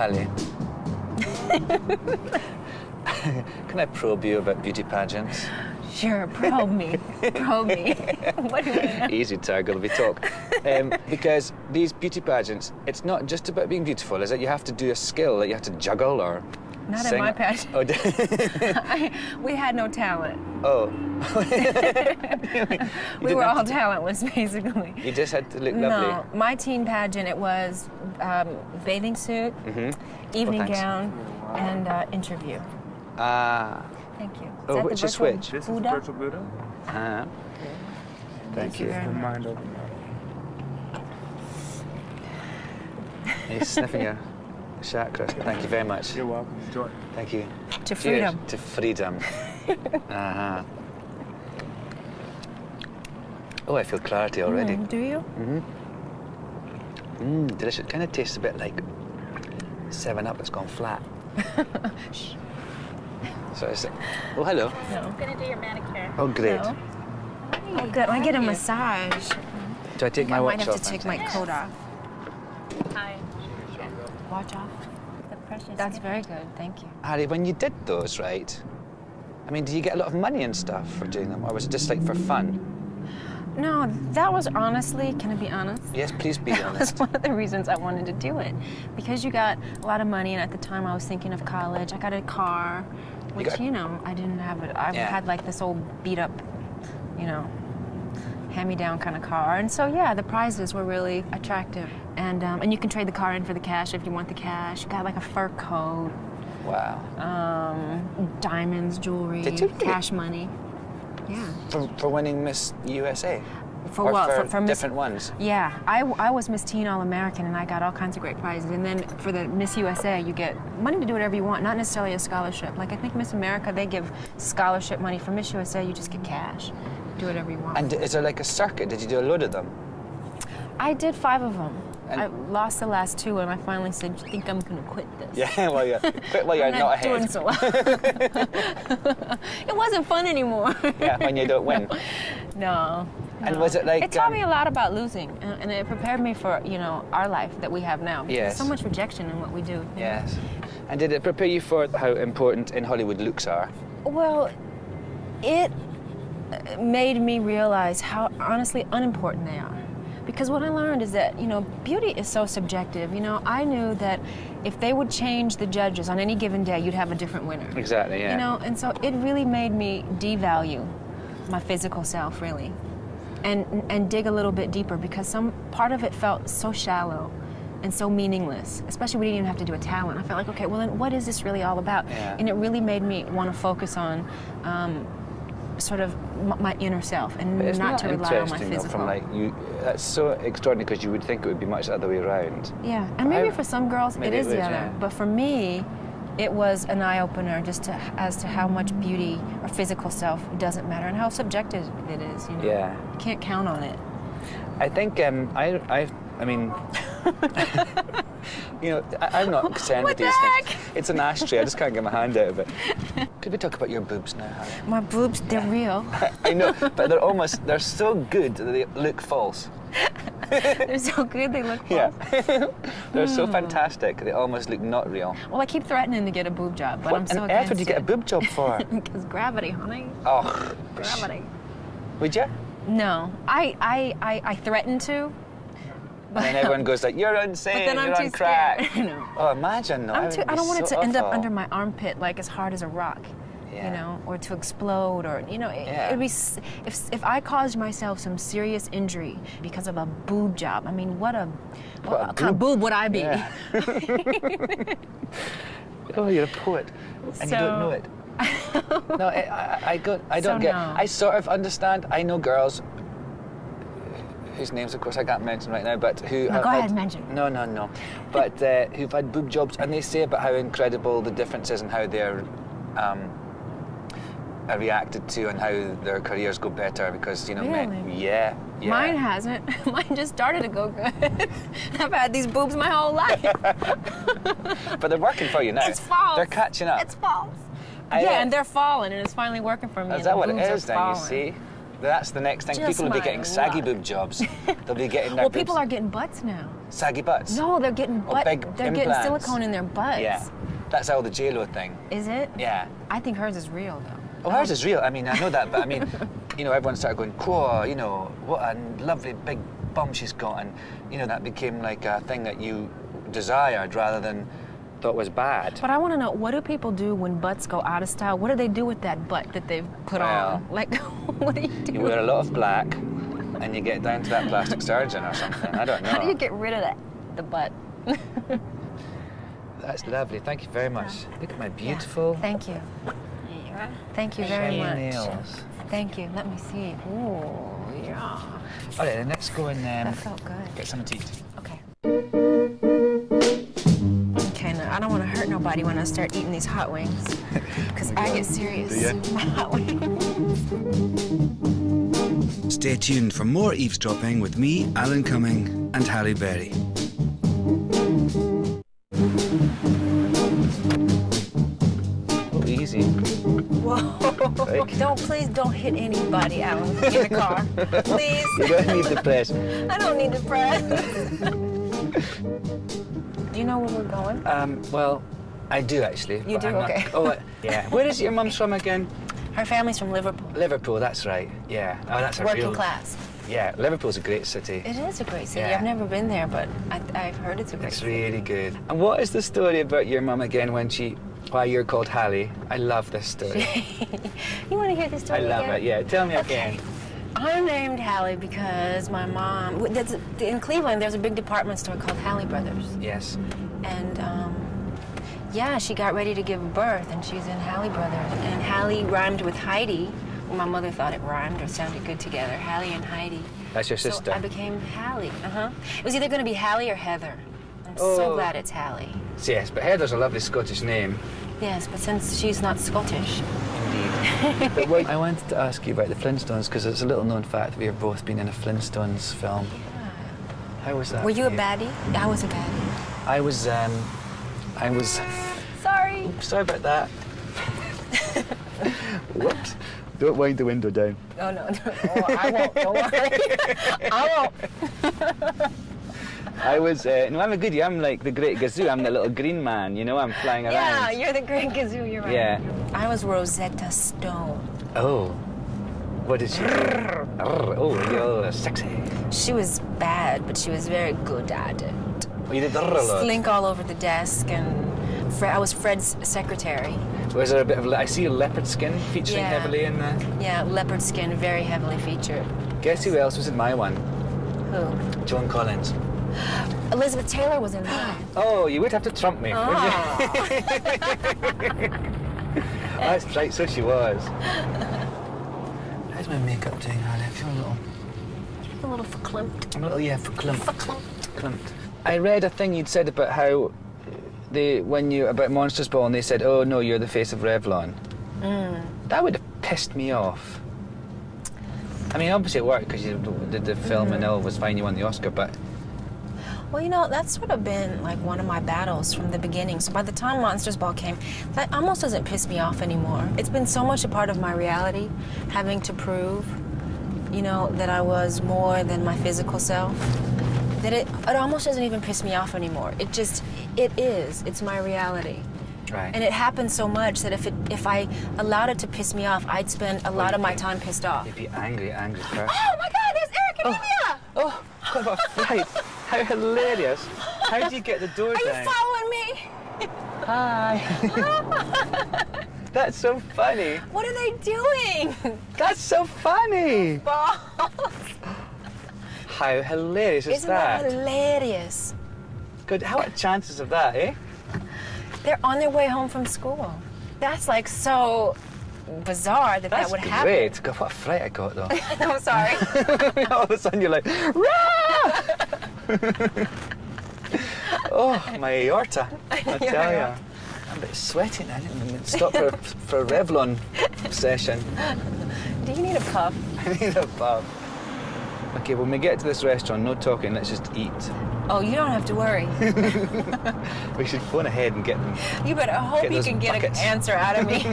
Halle. Can I probe you about beauty pageants? Sure, probe me. Probe me. What do you know? Easy, Tiger, we talk. Because these beauty pageants, it's not just about being beautiful, is it? You have to do a skill that you have to juggle or Not sing. in my pageant. Oh, we had no talent. oh. We were all talentless, basically. You just had to look lovely. No, my teen pageant, it was bathing suit, evening gown, and interview. Ah. Thank you. Oh, which is which? This Buddha? is virtual Buddha. Thank you. very Your much. mind open up. He's sniffing your chakras. Thank you very much. You're welcome. Enjoy. Thank you. To Cheers. freedom. To freedom. Oh, I feel clarity already. Do you? Delicious. Kind of tastes a bit like 7-Up that's gone flat. Shh. So it's, oh, hello. No. I'm gonna do your manicure. Oh, great. No. Oh, good. I get a massage. Do I take my I watch might off? have to take my coat off. Hi. Watch off. The precious. That's very good. Thank you. Harry, when you did those, right? I mean, do you get a lot of money and stuff for doing them, or was it just like for fun? No, that was honestly, can I be honest? Yes, please be That was honest. one of the reasons I wanted to do it. Because you got a lot of money, and at the time I was thinking of college. I got a car, which, you know, I didn't have it. I had like this old beat up, you know, hand-me-down kind of car. And so, yeah, the prizes were really attractive. And you can trade the car in for the cash if you want the cash. You got like a fur coat. Wow. Diamonds, jewelry, Did you really? cash money. Yeah. For winning Miss USA? For or what? For Miss, different ones? Yeah, I was Miss Teen All-American, and I got all kinds of great prizes. And then for the Miss USA, you get money to do whatever you want, not necessarily a scholarship. Like I think Miss America, they give scholarship money. For Miss USA, you just get cash. Do whatever you want. And is there like a circuit? Did you do a load of them? I did 5 of them. And I lost the last 2, and I finally said, "I think I'm gonna quit this." Yeah, well, yeah. Quit while you're I'm not doing ahead. so well. It wasn't fun anymore. Yeah, when you don't win. No. And was it like... It taught me a lot about losing, and it prepared me for, you know, our life that we have now. Yes. There's so much rejection in what we do. Yes. And did it prepare you for how important in Hollywood looks are? Well, it made me realize how honestly unimportant they are. Because what I learned is that, you know, beauty is so subjective. You know, I knew that if they would change the judges on any given day, you'd have a different winner. Exactly, yeah. You know, and so it really made me devalue my physical self, really. And dig a little bit deeper, because some part of it felt so shallow and so meaningless, especially we didn't even have to do a talent. I felt like, okay, well then what is this really all about? Yeah. And it really made me want to focus on sort of my inner self and But it's not to rely on my interesting, though, physical. from like you, that's so extraordinary, because you would think it would be much the other way around. Yeah, and maybe for some girls it is would, the other, yeah. but for me, it was an eye-opener just as to how much beauty or physical self doesn't matter and how subjective it is. You know? Yeah. You can't count on it. I think I mean, you know, I'm not concerned with these things. It's an ashtray. I just can't get my hand out of it. Could we talk about your boobs now, Harry? My boobs, they're real. I know, but they're so good that they look false. They're so good, they look false. Yeah. They're so fantastic, they almost look not real. Well, I keep threatening to get a boob job, but I'm so What on earth would you get a boob job for? Because gravity, honey. Oh, Gravity. would you? No, I threaten to. And then everyone goes like, "You're insane. But then I'm you're too on crack." scared. No. Oh, imagine! No, I don't want it to end up under my. my armpit like as hard as a rock. Yeah. You know, or to explode, or you know, Yeah. it'd be if I caused myself some serious injury because of a boob job. I mean, what kind of boob would I be? Yeah. Oh, you're a poet, and you don't know it. No, I don't get. No. I sort of understand. I know girls whose names, of course, I can't mention right now, but who No, have go had, ahead, mention. No. But who've had boob jobs, and they say about how incredible the difference is and how they're reacted to and how their careers go better because, you know, Really? men. Yeah. Mine hasn't. Mine just started to go good. I've had these boobs my whole life. But they're working for you now. It's false. They're catching up. It's false. I, Yeah, and they're falling, and it's finally working for me. Is and that the what it boobs are is then, you falling. see? That's the next thing. Just People will be my getting saggy luck. boob jobs. They'll be getting their Well, boobs. people are getting butts now. Saggy butts? No, they're getting big getting implants. silicone in their butts. Yeah. That's how the J-Lo thing. Is it? Yeah. I think hers is real though. Oh, hers is real. I mean, I know that, but I mean, you know, everyone started going, "Whoa, you know, what a lovely big bum she's got," and you know, that became like a thing that you desired rather than thought was bad. But I want to know, what do people do when butts go out of style? What do they do with that butt that they've put on? Like, what do you do? You wear a lot of black, and you get down to that plastic surgeon or something. I don't know. How do you get rid of the butt? That's lovely. Thank you very much. Look at my beautiful. Yeah. Thank you. Thank you very much. Nails. Thank you. Let me see. Ooh, yeah. All right, then let's go and That felt good. get something to eat. Okay. Okay, now I don't want to hurt nobody when I start eating these hot wings, because I get serious. Do ya? with my hot wings. Stay tuned for more eavesdropping with me, Alan Cumming, and Halle Berry. Oh, easy. Whoa. Please don't hit anybody, Alan, in the car. Please. You don't need the press. I don't need the press. Do you know where we're going? Well, I do actually. You but do? I'm not- Okay. Oh, yeah. Where is your mum's from again? Her family's from Liverpool. Liverpool, that's right. Yeah. Oh, that's a Working real... class. Yeah, Liverpool's a great city. It is a great city. Yeah. I've never been there, but I've heard it's a great It's city. really good. And what is the story about your mum again why you're called Halle? I love this story. You want to hear this story I love again? it, yeah. Tell me Okay. again. I'm named Halle because my mom, in Cleveland, there's a big department store called Halle Brothers. Yes. And yeah, she got ready to give birth, and she's in Halle Brothers. And Halle rhymed with Heidi. Well, my mother thought it rhymed or sounded good together. Halle and Heidi. That's your sister? So I became Halle. It was either going to be Halle or Heather. I'm so glad it's Halle. Yes, but Heather's a lovely Scottish name. Yes, but since she's not Scottish. Indeed. But I wanted to ask you about the Flintstones, because it's a little known fact that we've both been in a Flintstones film. Yeah. How was that? Were you a for baddie? I was a baddie. I was. Sorry. Sorry about that. Whoops. Don't wind the window down. Oh, no. Oh, I won't. Don't worry. I won't. I was, no, I'm a goodie. I'm like the Great Gazoo. I'm the little green man, you know, I'm flying around. Yeah, you're the Great Gazoo, you're right. Yeah. I was Rosetta Stone. Oh. What did she do? Oh, you're sexy. She was bad, but she was very good at it. Oh, you did a lot. Slink all over the desk, and I was Fred's secretary. Was there a bit of, I see leopard skin featuring heavily in the... Yeah, leopard skin, very heavily featured. Guess who else was in my one? Who? Joan Collins. Elizabeth Taylor was in mine. Oh, you would have to trump me, wouldn't you? That's right, so she was. How's my makeup doing, Halle? I feel a little... A little verklempt. I'm a little, yeah, verklempt. Verklempt. I read a thing you'd said about how about Monsters Ball, and they said, "Oh no, you're the face of Revlon." That would have pissed me off. I mean, obviously it worked because you did the film and all was fine. You won the Oscar, but well, you know, that's sort of been like one of my battles from the beginning. So by the time Monsters Ball came, that almost doesn't piss me off anymore. It's been so much a part of my reality, having to prove, you know, that I was more than my physical self, that it almost doesn't even piss me off anymore. It is. It's my reality. right. And it happens so much that if I allowed it to piss me off, I'd spend a lot of my time pissed off. You'd be angry person. Oh my God, there's Eric and India! Oh, what a fright. How hilarious. How do you get the door Are down? you following me? Hi. That's so funny. What are they doing? That's so funny. Balls. How hilarious is Isn't that hilarious? Good. How are the chances of that, eh? They're on their way home from school. That's like so bizarre that That's would great. happen. God, what a fright I got, though. I'm sorry. All of a sudden you're like, rah! Oh, my aorta, I tell you. I'm a bit sweaty now. I didn't stop for a Revlon session. Do you need a puff? I need a puff. Okay, when we get to this restaurant, no talking, let's just eat. Oh, you don't have to worry. We should phone ahead and get them. You better hope Get you those can get buckets. an answer out of me.